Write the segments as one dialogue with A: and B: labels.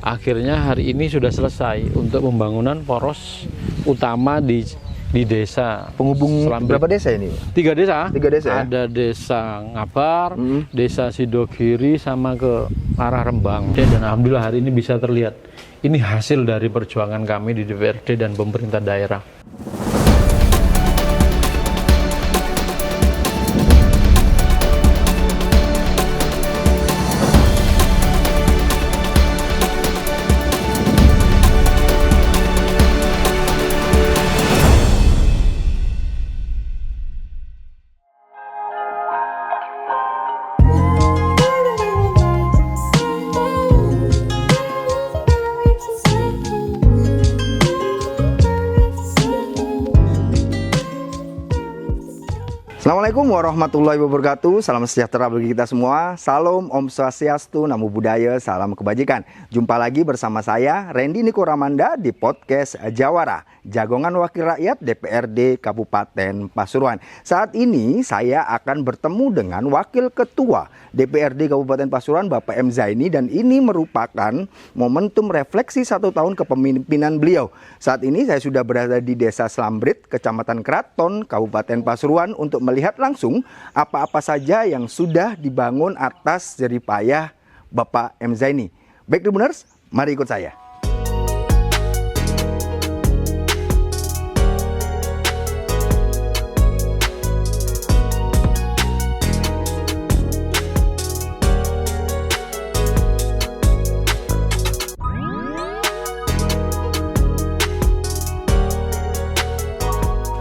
A: akhirnya hari ini sudah selesai untuk pembangunan poros utama di desa.
B: Penghubung
A: Selambrit.
B: berapa desa ini?
A: 3 desa.
B: 3 desa ya?
A: Ada desa Ngabar, desa Sidogiri, sama ke arah Rembang. Dan alhamdulillah hari ini bisa terlihat. Ini hasil dari perjuangan kami di DPRD dan pemerintah daerah.
B: Assalamualaikum warahmatullahi wabarakatuh. Salam sejahtera bagi kita semua. Salam Om Swastiastu, Namo Buddhaya, salam kebajikan. Jumpa lagi bersama saya Randy Niko Ramanda di podcast Jawara, Jagongan Wakil Rakyat DPRD Kabupaten Pasuruan. Saat ini saya akan bertemu dengan Wakil Ketua DPRD Kabupaten Pasuruan, Bapak M. Zaini, dan ini merupakan momentum refleksi 1 tahun kepemimpinan beliau. Saat ini saya sudah berada di Desa Selambrit, Kecamatan Kraton, Kabupaten Pasuruan untuk melihat langsung apa-apa saja yang sudah dibangun atas jeripayah Bapak M. Zaini. Baik Tribuners, mari ikut saya.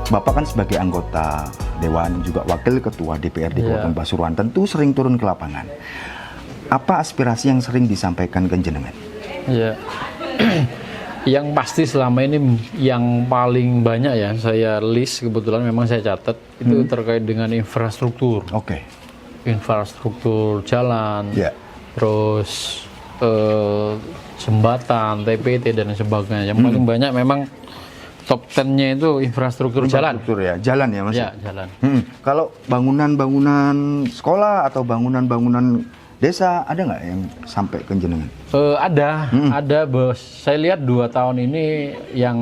B: Bapak kan sebagai anggota Dewan, juga Wakil Ketua DPRD Kabupaten Pasuruan, tentu sering turun ke lapangan. Apa aspirasi yang sering disampaikan ke jenengan?
A: Ya, yang pasti selama ini yang paling banyak ya saya list, kebetulan memang saya catat, itu terkait dengan infrastruktur.
B: Oke.
A: Infrastruktur jalan, terus jembatan, TPT dan sebagainya. Yang paling banyak memang top 10-nya itu infrastruktur jalan.
B: Ya, jalan ya Mas?
A: Ya, jalan.
B: Kalau bangunan-bangunan sekolah atau bangunan-bangunan desa ada nggak yang sampai ke jenengan?
A: Ada bos. Saya lihat 2 tahun ini yang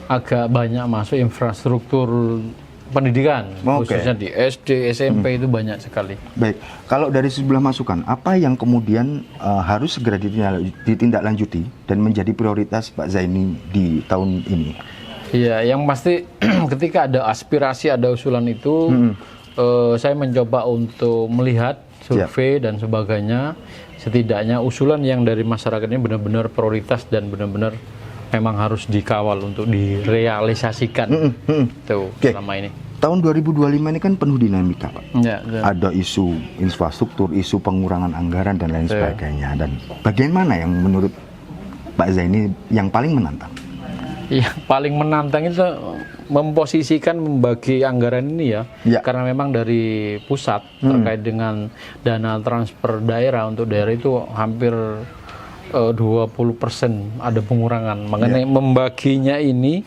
A: agak banyak masuk infrastruktur pendidikan, khususnya di SD, SMP itu banyak sekali.
B: Baik, kalau dari sebelah masukan, apa yang kemudian harus segera ditindaklanjuti dan menjadi prioritas Pak Zaini di tahun ini?
A: Iya, yang pasti ketika ada aspirasi, ada usulan itu, saya mencoba untuk melihat survei dan sebagainya. Setidaknya usulan yang dari masyarakat ini benar-benar prioritas dan benar-benar memang harus dikawal untuk direalisasikan. Selama ini.
B: Tahun 2025 ini kan penuh dinamika, Pak. Ada isu infrastruktur, isu pengurangan anggaran dan lain sebagainya. Dan bagian mana yang menurut Pak Zaini yang paling menantang?
A: Yang paling menantang itu memposisikan membagi anggaran ini ya. Karena memang dari pusat terkait dengan dana transfer daerah untuk daerah itu hampir 20% ada pengurangan. Mengenai membaginya ini,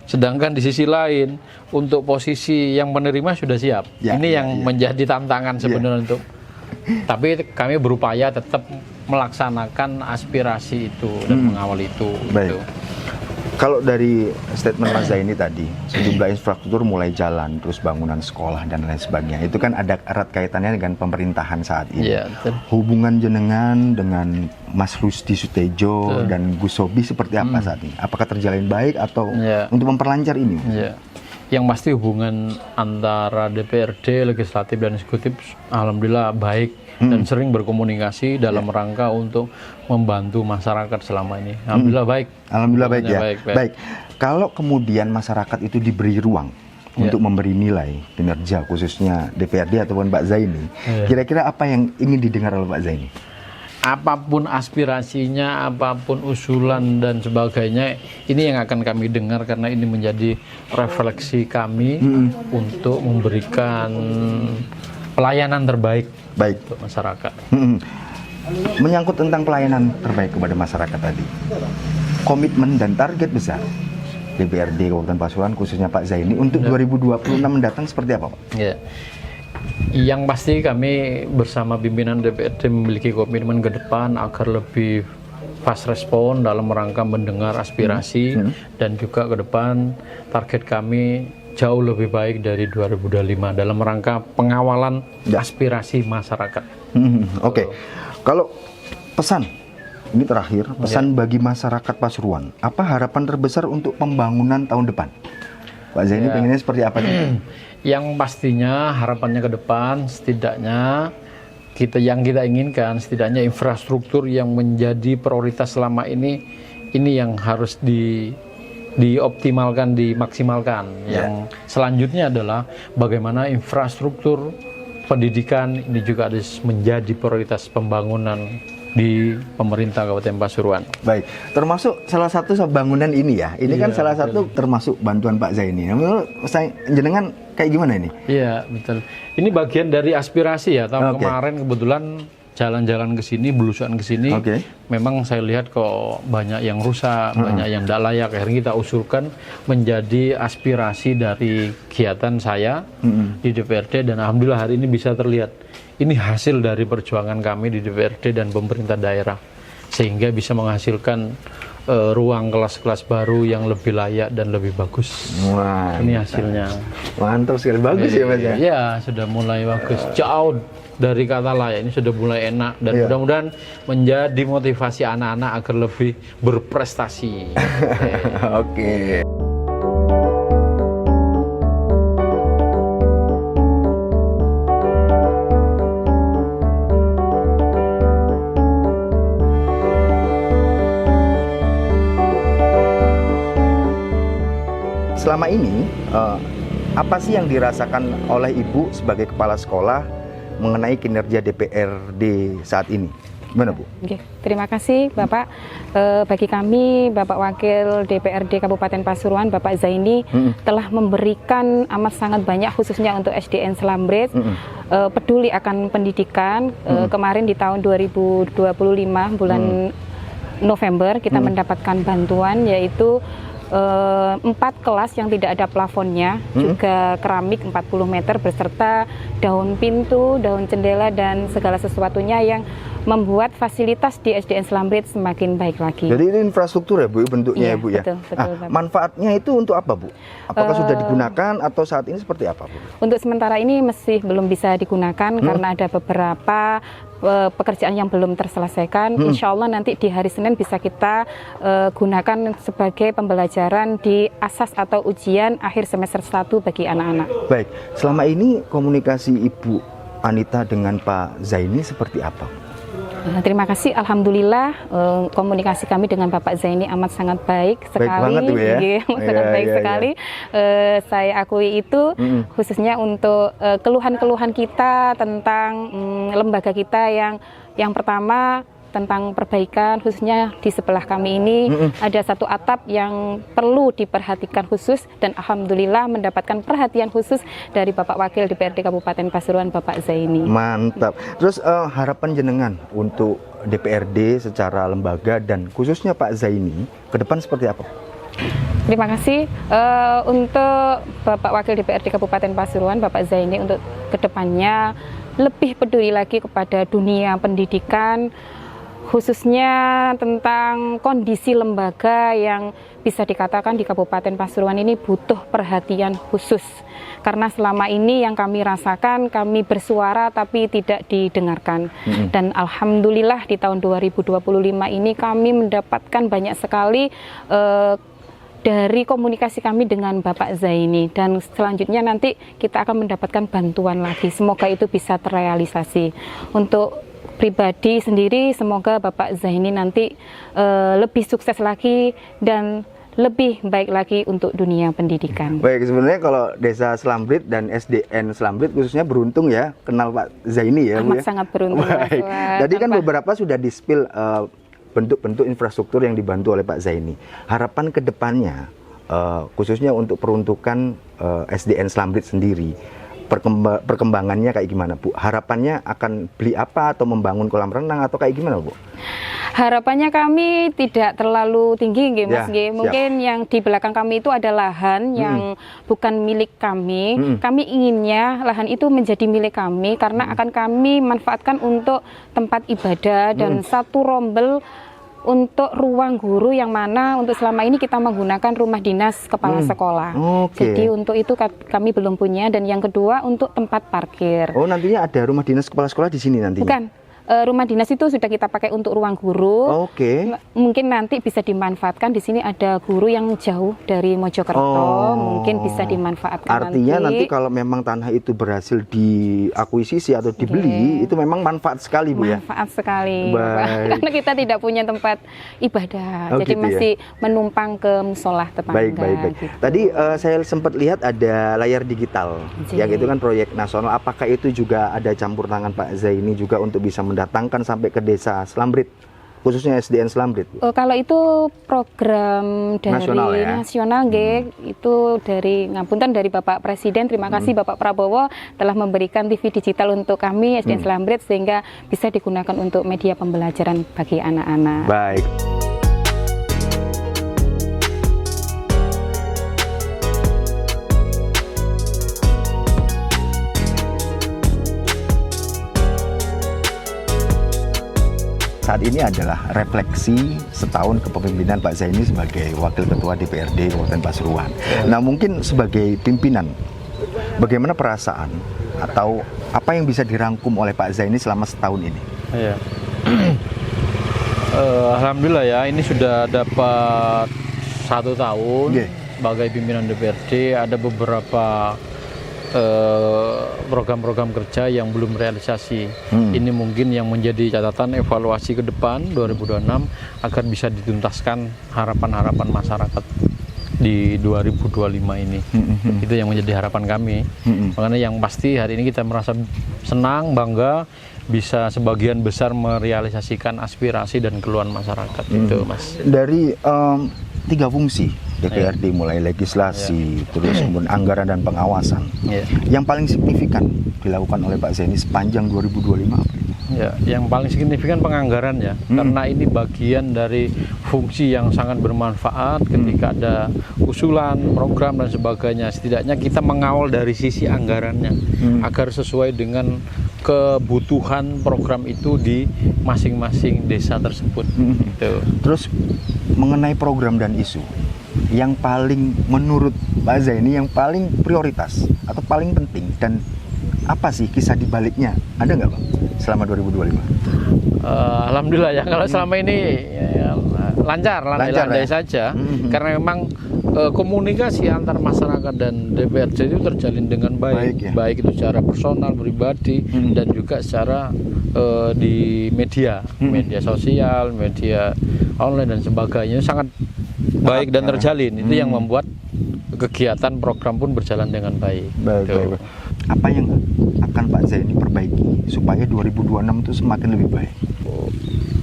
A: sedangkan di sisi lain untuk posisi yang menerima sudah siap. Ini yang menjadi tantangan sebenarnya untuk. Tapi kami berupaya tetap melaksanakan aspirasi itu dan mengawal itu.
B: Baik. Kalau dari statement Mas Zaini tadi, sejumlah infrastruktur mulai jalan, terus bangunan sekolah dan lain sebagainya, itu kan ada erat kaitannya dengan pemerintahan saat ini. Hubungan jenengan dengan Mas Rusdi Sutejo dan Gus Sobi seperti apa saat ini? Apakah terjalin baik atau untuk memperlancar ini?
A: Yang pasti hubungan antara DPRD, legislatif dan eksekutif alhamdulillah baik dan sering berkomunikasi dalam rangka untuk membantu masyarakat selama ini. Alhamdulillah baik.
B: Alhamdulillah baik ya. Baik. Kalau kemudian masyarakat itu diberi ruang untuk memberi nilai kinerja khususnya DPRD ataupun Pak Zaini, kira-kira apa yang ingin didengar oleh Pak Zaini?
A: Apapun aspirasinya, apapun usulan dan sebagainya, ini yang akan kami dengar karena ini menjadi refleksi kami untuk memberikan pelayanan terbaik untuk masyarakat.
B: Menyangkut tentang pelayanan terbaik kepada masyarakat tadi, komitmen dan target besar DPRD Kabupaten Pasuruan khususnya Pak Zaini untuk 2026 mendatang seperti apa, Pak?
A: Yang pasti kami bersama pimpinan DPRD memiliki komitmen ke depan agar lebih fast respon dalam rangka mendengar aspirasi dan juga ke depan target kami jauh lebih baik dari 2025 dalam rangka pengawalan aspirasi masyarakat.
B: Oke. Kalau pesan ini terakhir, pesan bagi masyarakat Pasuruan, apa harapan terbesar untuk pembangunan tahun depan? Pak Zaini pengennya seperti apa sih?
A: Yang pastinya harapannya ke depan setidaknya kita inginkan setidaknya infrastruktur yang menjadi prioritas selama ini yang harus dioptimalkan, dimaksimalkan. Yang selanjutnya adalah bagaimana infrastruktur pendidikan ini juga harus menjadi prioritas pembangunan di pemerintah Kabupaten Pasuruan.
B: Baik, termasuk salah satu bangunan ini ya. Ini kan salah satu termasuk bantuan Pak Zaini. Menurut saya jenengan kayak gimana ini?
A: Iya, betul. Ini bagian dari aspirasi ya. Tahun kemarin kebetulan jalan-jalan ke sini, belusuan ke sini, memang saya lihat kok banyak yang rusak, banyak yang tidak layak. Akhirnya kita usulkan menjadi aspirasi dari kegiatan saya di DPRD dan alhamdulillah hari ini bisa terlihat. Ini hasil dari perjuangan kami di DPRD dan pemerintah daerah sehingga bisa menghasilkan ruang kelas-kelas baru yang lebih layak dan lebih bagus.
B: Wah,
A: ini hasilnya.
B: Mantap sekali, bagus ya Mas ya?
A: Ya, sudah mulai bagus. Jauh dari kata layak, ini sudah mulai enak dan mudah-mudahan menjadi motivasi anak-anak agar lebih berprestasi.
B: Oke. Selama ini, apa sih yang dirasakan oleh Ibu sebagai kepala sekolah mengenai kinerja DPRD saat ini? Gimana Bu?
C: Oke, terima kasih Bapak. Bagi kami, Bapak Wakil DPRD Kabupaten Pasuruan, Bapak Zaini, telah memberikan amat sangat banyak khususnya untuk SDN Slambrit, peduli akan pendidikan. Kemarin di tahun 2025, bulan November, kita mendapatkan bantuan yaitu 4 kelas yang tidak ada plafonnya, juga keramik 40 meter beserta daun pintu, daun jendela dan segala sesuatunya yang membuat fasilitas di SDN Slambrit semakin baik lagi.
B: Jadi ini infrastruktur ya Bu, bentuknya ya Bu ya?
C: Betul,
B: manfaatnya itu untuk apa Bu? Apakah sudah digunakan atau saat ini seperti apa Bu?
C: Untuk sementara ini masih belum bisa digunakan karena ada beberapa pekerjaan yang belum terselesaikan. Insya Allah nanti di hari Senin bisa kita gunakan sebagai pembelajaran di asas atau ujian akhir semester 1 bagi anak-anak.
B: Baik, selama ini komunikasi Ibu Anita dengan Pak Zaini seperti apa?
C: Terima kasih, alhamdulillah komunikasi kami dengan Bapak Zaini amat sangat baik sekali.
B: Baik banget Bu ya?
C: Sangat baik sekali. Saya akui itu khususnya untuk keluhan-keluhan kita tentang lembaga kita yang pertama tentang perbaikan, khususnya di sebelah kami ini ada satu atap yang perlu diperhatikan khusus dan alhamdulillah mendapatkan perhatian khusus dari Bapak Wakil DPRD Kabupaten Pasuruan, Bapak Zaini.
B: Mantap. Terus harapan jenengan untuk DPRD secara lembaga dan khususnya Pak Zaini ke depan seperti apa?
C: Terima kasih untuk Bapak Wakil DPRD Kabupaten Pasuruan, Bapak Zaini, untuk kedepannya lebih peduli lagi kepada dunia pendidikan, khususnya tentang kondisi lembaga yang bisa dikatakan di Kabupaten Pasuruan ini butuh perhatian khusus. Karena selama ini yang kami rasakan, kami bersuara tapi tidak didengarkan. Dan alhamdulillah di tahun 2025 ini kami mendapatkan banyak sekali dari komunikasi kami dengan Bapak Zaini, dan selanjutnya nanti kita akan mendapatkan bantuan lagi. Semoga itu bisa terrealisasi. Untuk pribadi sendiri, semoga Bapak Zaini nanti lebih sukses lagi dan lebih baik lagi untuk dunia pendidikan.
B: Baik, sebenarnya kalau Desa Slambrit dan SDN Slambrit khususnya beruntung ya kenal Pak Zaini ya Bu ya?
C: Sangat beruntung.
B: Baik. Tadi kan beberapa sudah di-spill bentuk-bentuk infrastruktur yang dibantu oleh Pak Zaini. Harapan ke depannya, khususnya untuk peruntukan SDN Slambrit sendiri, perkembangannya kayak gimana Bu? Harapannya akan beli apa atau membangun kolam renang atau kayak gimana Bu?
C: Harapannya kami tidak terlalu tinggi, Mas. Mungkin yang di belakang kami itu ada lahan yang bukan milik kami. Kami inginnya lahan itu menjadi milik kami karena akan kami manfaatkan untuk tempat ibadah dan satu rombel untuk ruang guru yang mana untuk selama ini kita menggunakan rumah dinas kepala sekolah. Jadi untuk itu kami belum punya. Dan yang kedua untuk tempat parkir.
B: Oh, nantinya ada rumah dinas kepala sekolah di sini nantinya?
C: Bukan. Rumah dinas itu sudah kita pakai untuk ruang guru. Mungkin nanti bisa dimanfaatkan. Di sini ada guru yang jauh dari Mojokerto, mungkin bisa dimanfaatkan.
B: Artinya nanti kalau memang tanah itu berhasil diakuisisi atau dibeli, itu memang manfaat sekali, Bu, ya?
C: Manfaat sekali, karena kita tidak punya tempat ibadah, jadi masih menumpang ke musola tetangga.
B: Baik. Gitu. Tadi saya sempat lihat ada layar digital, yang itu kan proyek nasional. Apakah itu juga ada campur tangan Pak Zaini juga untuk bisa mendatangkan sampai ke desa Slambrit, khususnya SDN Slambrit?
C: Kalau itu program dari nasional, itu dari ngapunten dari Bapak Presiden. Terima kasih Bapak Prabowo telah memberikan TV digital untuk kami SDN Slambrit, sehingga bisa digunakan untuk media pembelajaran bagi anak-anak.
B: Baik. Saat ini adalah refleksi setahun kepemimpinan Pak Zaini sebagai Wakil Ketua DPRD Kabupaten Pasuruan. Nah, mungkin sebagai pimpinan, bagaimana perasaan atau apa yang bisa dirangkum oleh Pak Zaini selama setahun ini?
A: Ya. Alhamdulillah ya, ini sudah dapat 1 tahun sebagai pimpinan DPRD. Ada beberapa program-program kerja yang belum realisasi. Ini mungkin yang menjadi catatan evaluasi ke depan 2026 agar bisa dituntaskan harapan-harapan masyarakat di 2025 ini. Itu yang menjadi harapan kami. Makanya yang pasti hari ini kita merasa senang, bangga bisa sebagian besar merealisasikan aspirasi dan keluhan masyarakat. Itu, Mas. Dari
B: 3 fungsi DPRD, mulai legislasi, terus kemudian anggaran dan pengawasan. Yang paling signifikan dilakukan oleh Pak Zaini sepanjang 2025 apa itu?
A: Ya, yang paling signifikan penganggaran ya, karena ini bagian dari fungsi yang sangat bermanfaat ketika ada usulan, program dan sebagainya. Setidaknya kita mengawal dari sisi anggarannya agar sesuai dengan kebutuhan program itu di masing-masing desa tersebut. Gitu.
B: Terus mengenai program dan isu yang paling menurut Pak Zaini yang paling prioritas atau paling penting, dan apa sih kisah di baliknya? Ada nggak, Bang, selama 2025?
A: Alhamdulillah ya, kalau selama ini lancar ya? Saja, karena memang komunikasi antar masyarakat dan DPRD itu terjalin dengan baik, baik itu secara personal, pribadi, dan juga secara di media sosial, media online dan sebagainya, sangat baik dan terjalin. Itu yang membuat kegiatan program pun berjalan dengan baik. Baik.
B: Apa yang akan Pak Zaini perbaiki supaya 2026 itu semakin lebih baik?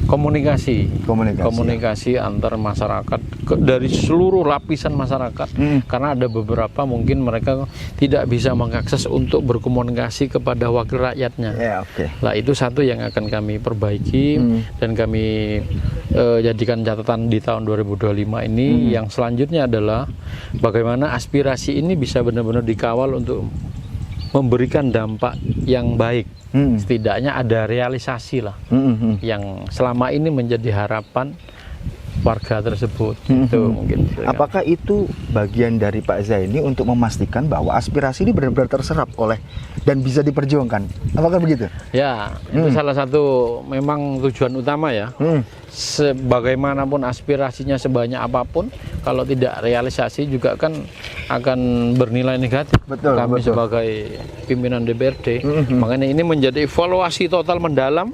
A: Komunikasi antar masyarakat dari seluruh lapisan masyarakat, karena ada beberapa mungkin mereka tidak bisa mengakses untuk berkomunikasi kepada wakil rakyatnya. Nah, itu satu yang akan kami perbaiki dan kami jadikan catatan di tahun 2025 ini. Yang selanjutnya adalah bagaimana aspirasi ini bisa benar-benar dikawal untuk memberikan dampak yang baik. Setidaknya ada realisasi lah yang selama ini menjadi harapan warga tersebut. Itu mungkin.
B: Apakah itu bagian dari Pak Zaini untuk memastikan bahwa aspirasi ini benar-benar terserap oleh dan bisa diperjuangkan? Apakah begitu?
A: Ya, itu salah satu memang tujuan utama ya. Sebagaimanapun aspirasinya sebanyak apapun, kalau tidak realisasi juga kan akan bernilai negatif. Kami sebagai pimpinan DPRD, makanya ini menjadi evaluasi total mendalam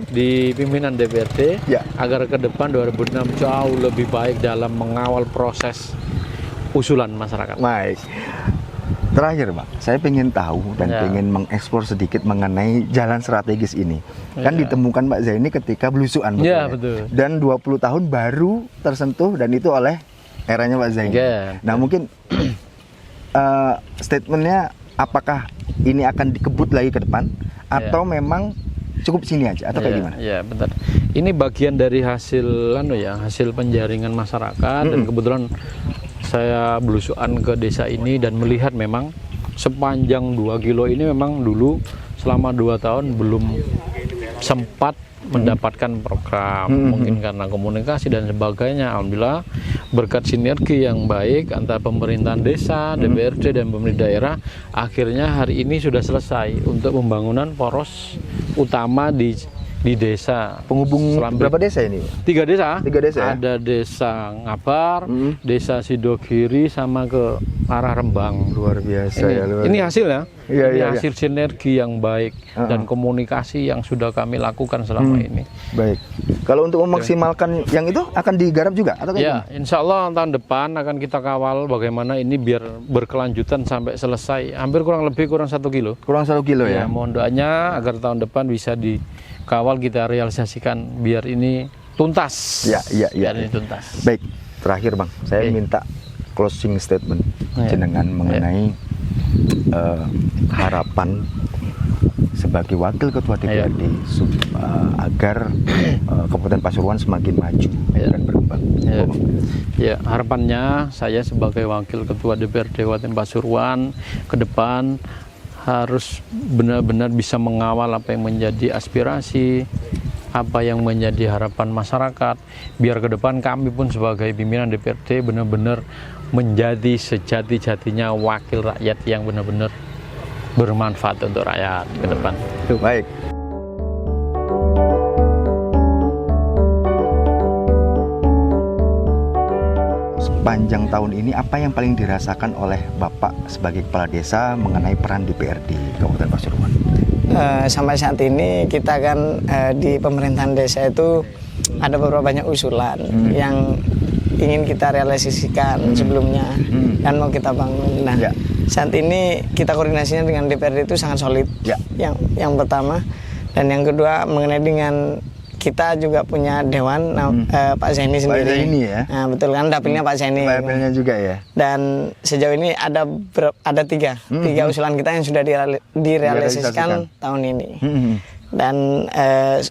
A: di pimpinan DPRD agar ke depan 2006 jauh lebih baik dalam mengawal proses usulan masyarakat.
B: Baik. Terakhir, Pak, saya ingin tahu dan ingin mengeksplor sedikit mengenai jalan strategis ini. Kan ditemukan Pak Zaini ketika belusuan,
A: betul.
B: Dan 20 tahun baru tersentuh, dan itu oleh eranya Pak Zaini. Nah, mungkin statementnya apakah ini akan dikebut lagi ke depan atau memang cukup sini aja atau kayak gimana?
A: Ya, benar. Ini bagian dari hasil hasil penjaringan masyarakat, dan kebetulan saya belusuan ke desa ini dan melihat memang sepanjang 2 kilo ini memang dulu selama 2 tahun belum sempat mendapatkan program, mungkin karena komunikasi dan sebagainya. Alhamdulillah berkat sinergi yang baik antara pemerintahan desa, DPRD dan pemerintah daerah, akhirnya hari ini sudah selesai untuk pembangunan poros utama di desa.
B: Penghubung
A: Selambit.
B: berapa desa ini?
A: 3 desa.
B: 3 desa ya?
A: Ada desa Ngabar, desa Sidogiri sama ke arah Rembang.
B: Luar biasa
A: Ini,
B: ya.
A: ini hasil ya.
B: Iya,
A: Ini
B: iya,
A: hasil sinergi yang baik dan komunikasi yang sudah kami lakukan selama ini.
B: Baik. Kalau untuk memaksimalkan yang itu akan digarap juga atau
A: Ya, insya Allah tahun depan akan kita kawal bagaimana ini biar berkelanjutan sampai selesai. Hampir kurang 1 kilo.
B: Kurang 1 kilo
A: Ya,
B: ya?
A: mohon doanya agar tahun depan bisa dikawal, kita realisasikan biar ini tuntas.
B: Ya, ya, ya.
A: Biar ini tuntas.
B: Baik, terakhir Bang, saya minta closing statement jenengan mengenai harapan sebagai wakil ketua DPRD agar Kabupaten Pasuruan semakin maju dan berkembang.
A: Ya, harapannya saya sebagai wakil ketua DPRD Kabupaten Pasuruan ke depan harus benar-benar bisa mengawal apa yang menjadi aspirasi, apa yang menjadi harapan masyarakat, biar ke depan kami pun sebagai pimpinan DPRD benar-benar menjadi sejati-jatinya wakil rakyat yang benar-benar bermanfaat untuk rakyat ke depan.
B: Baik. Sepanjang tahun ini apa yang paling dirasakan oleh Bapak sebagai kepala desa mengenai peran DPRD Kabupaten Pasuruan?
D: Sampai saat ini kita kan di pemerintahan desa itu ada beberapa banyak usulan yang ingin kita realisasikan sebelumnya dan mau kita bangun. Nah, saat ini kita koordinasinya dengan DPRD itu sangat solid. Yang pertama, dan yang kedua mengenai dengan kita juga punya dewan, Pak Zaini sendiri.
B: Pak Zaini ya.
D: Nah, betul kan, dapilnya Pak Zaini.
B: Dapilnya juga ya.
D: Dan sejauh ini ada tiga usulan kita yang sudah direalisasikan tahun ini. Dan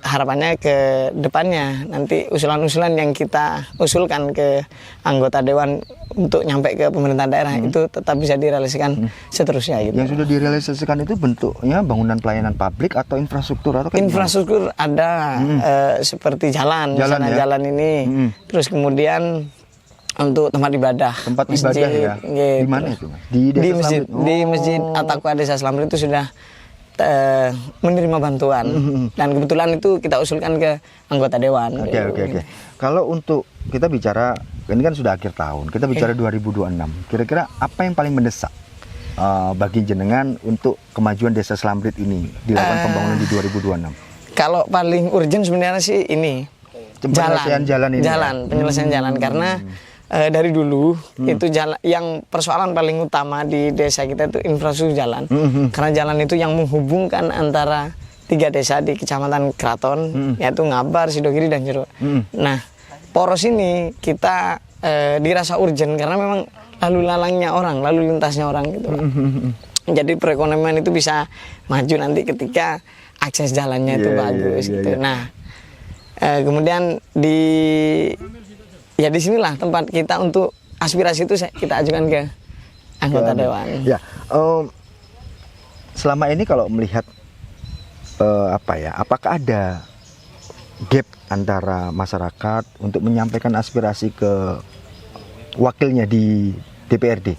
D: harapannya ke depannya nanti usulan-usulan yang kita usulkan ke anggota dewan untuk nyampe ke pemerintah daerah itu tetap bisa direalisasikan seterusnya gitu.
B: Yang sudah direalisasikan itu bentuknya bangunan pelayanan publik atau infrastruktur atau
D: infrastruktur ada seperti jalan ini, terus kemudian untuk tempat ibadah.
B: Tempat ibadah ya.
D: Gitu.
B: Di mana itu?
D: Di masjid At-Taqwa Desa Selambit itu sudah menerima bantuan dan kebetulan itu kita usulkan ke anggota dewan.
B: Oke. Kalau untuk kita bicara ini kan sudah akhir tahun, kita bicara 2026. Kira-kira apa yang paling mendesak bagi jenengan untuk kemajuan Desa Selambit ini dilakukan pembangunan di 2026?
D: Kalau paling urgent sebenarnya sih ini
B: penyelesaian jalan ini.
D: Penyelesaian jalan karena dari dulu itu jalan yang persoalan paling utama di desa kita itu infrastruktur jalan. Karena jalan itu yang menghubungkan antara 3 desa di Kecamatan Kraton, yaitu Ngabar, Sidogiri dan Jero. Nah, poros ini kita dirasa urgent karena memang lalu lintasnya orang gitu. Jadi perekonomian itu bisa maju nanti ketika akses jalannya itu bagus gitu. Nah, kemudian di sinilah tempat kita untuk aspirasi itu kita ajukan ke anggota dewan.
B: Ya, selama ini kalau melihat apakah ada gap antara masyarakat untuk menyampaikan aspirasi ke wakilnya di DPRD?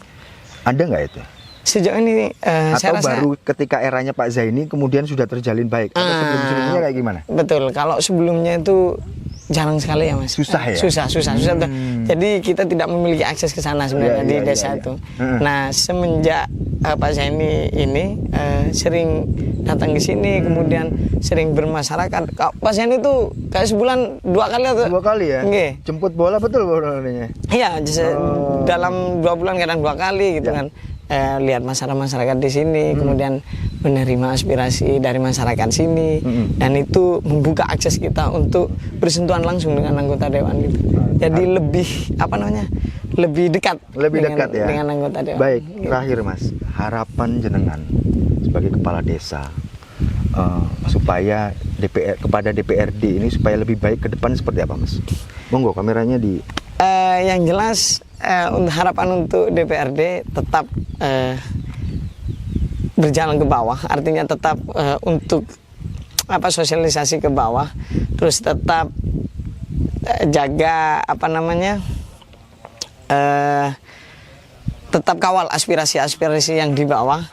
B: Ada nggak itu?
D: Sejauh ini
B: atau baru ketika eranya Pak Zaini kemudian sudah terjalin baik? Atau sebelum-sebelumnya kayak gimana?
D: Betul, kalau sebelumnya itu jarang sekali ya Mas.
B: Susah ya?
D: Susah. Jadi kita tidak memiliki akses ke sana sebenarnya di desa itu. Nah, semenjak Pak Zaini ini sering datang ke sini, kemudian sering bermasyarakat. Pak Zaini itu kayak sebulan 2 kali atau
B: 2 kali ya?
D: Nggih.
B: Jemput bola betul bolanya?
D: Iya, dalam 2 bulan kadang 2 kali gitu kan. Lihat masyarakat di sini, kemudian menerima aspirasi dari masyarakat sini, dan itu membuka akses kita untuk bersentuhan langsung dengan anggota dewan gitu. Jadi lebih dekat dengan anggota dewan.
B: Baik, terakhir Mas, harapan jenengan sebagai kepala desa supaya kepada DPRD ini supaya lebih baik ke depan seperti apa Mas? Monggo kameranya di.
D: Yang jelas harapan untuk DPRD tetap berjalan ke bawah, artinya tetap untuk sosialisasi ke bawah, terus tetap jaga tetap kawal aspirasi-aspirasi yang di bawah,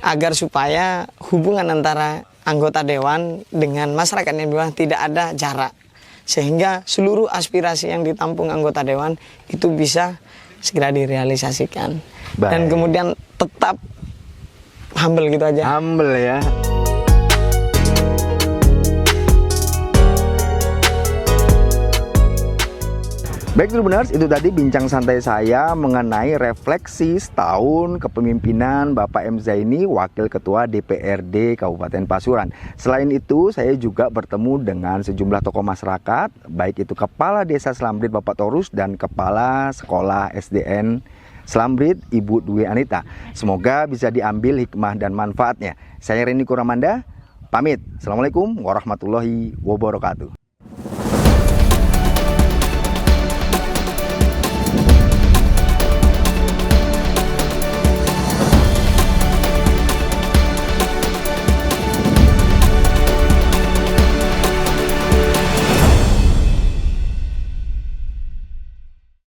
D: agar supaya hubungan antara anggota dewan dengan masyarakat yang di bawah tidak ada jarak, sehingga seluruh aspirasi yang ditampung anggota dewan itu bisa segera direalisasikan.
B: Baik.
D: Dan kemudian tetap humble gitu aja.
B: Humble ya. Baik Tribuners, itu tadi bincang santai saya mengenai refleksi setahun kepemimpinan Bapak M. Zaini, Wakil Ketua DPRD Kabupaten Pasuruan. Selain itu, saya juga bertemu dengan sejumlah tokoh masyarakat, baik itu Kepala Desa Slambrit Bapak Torus dan Kepala Sekolah SDN Slambrit Ibu Dwi Anita. Semoga bisa diambil hikmah dan manfaatnya. Saya Rendy Kuramanda, pamit. Assalamualaikum warahmatullahi wabarakatuh.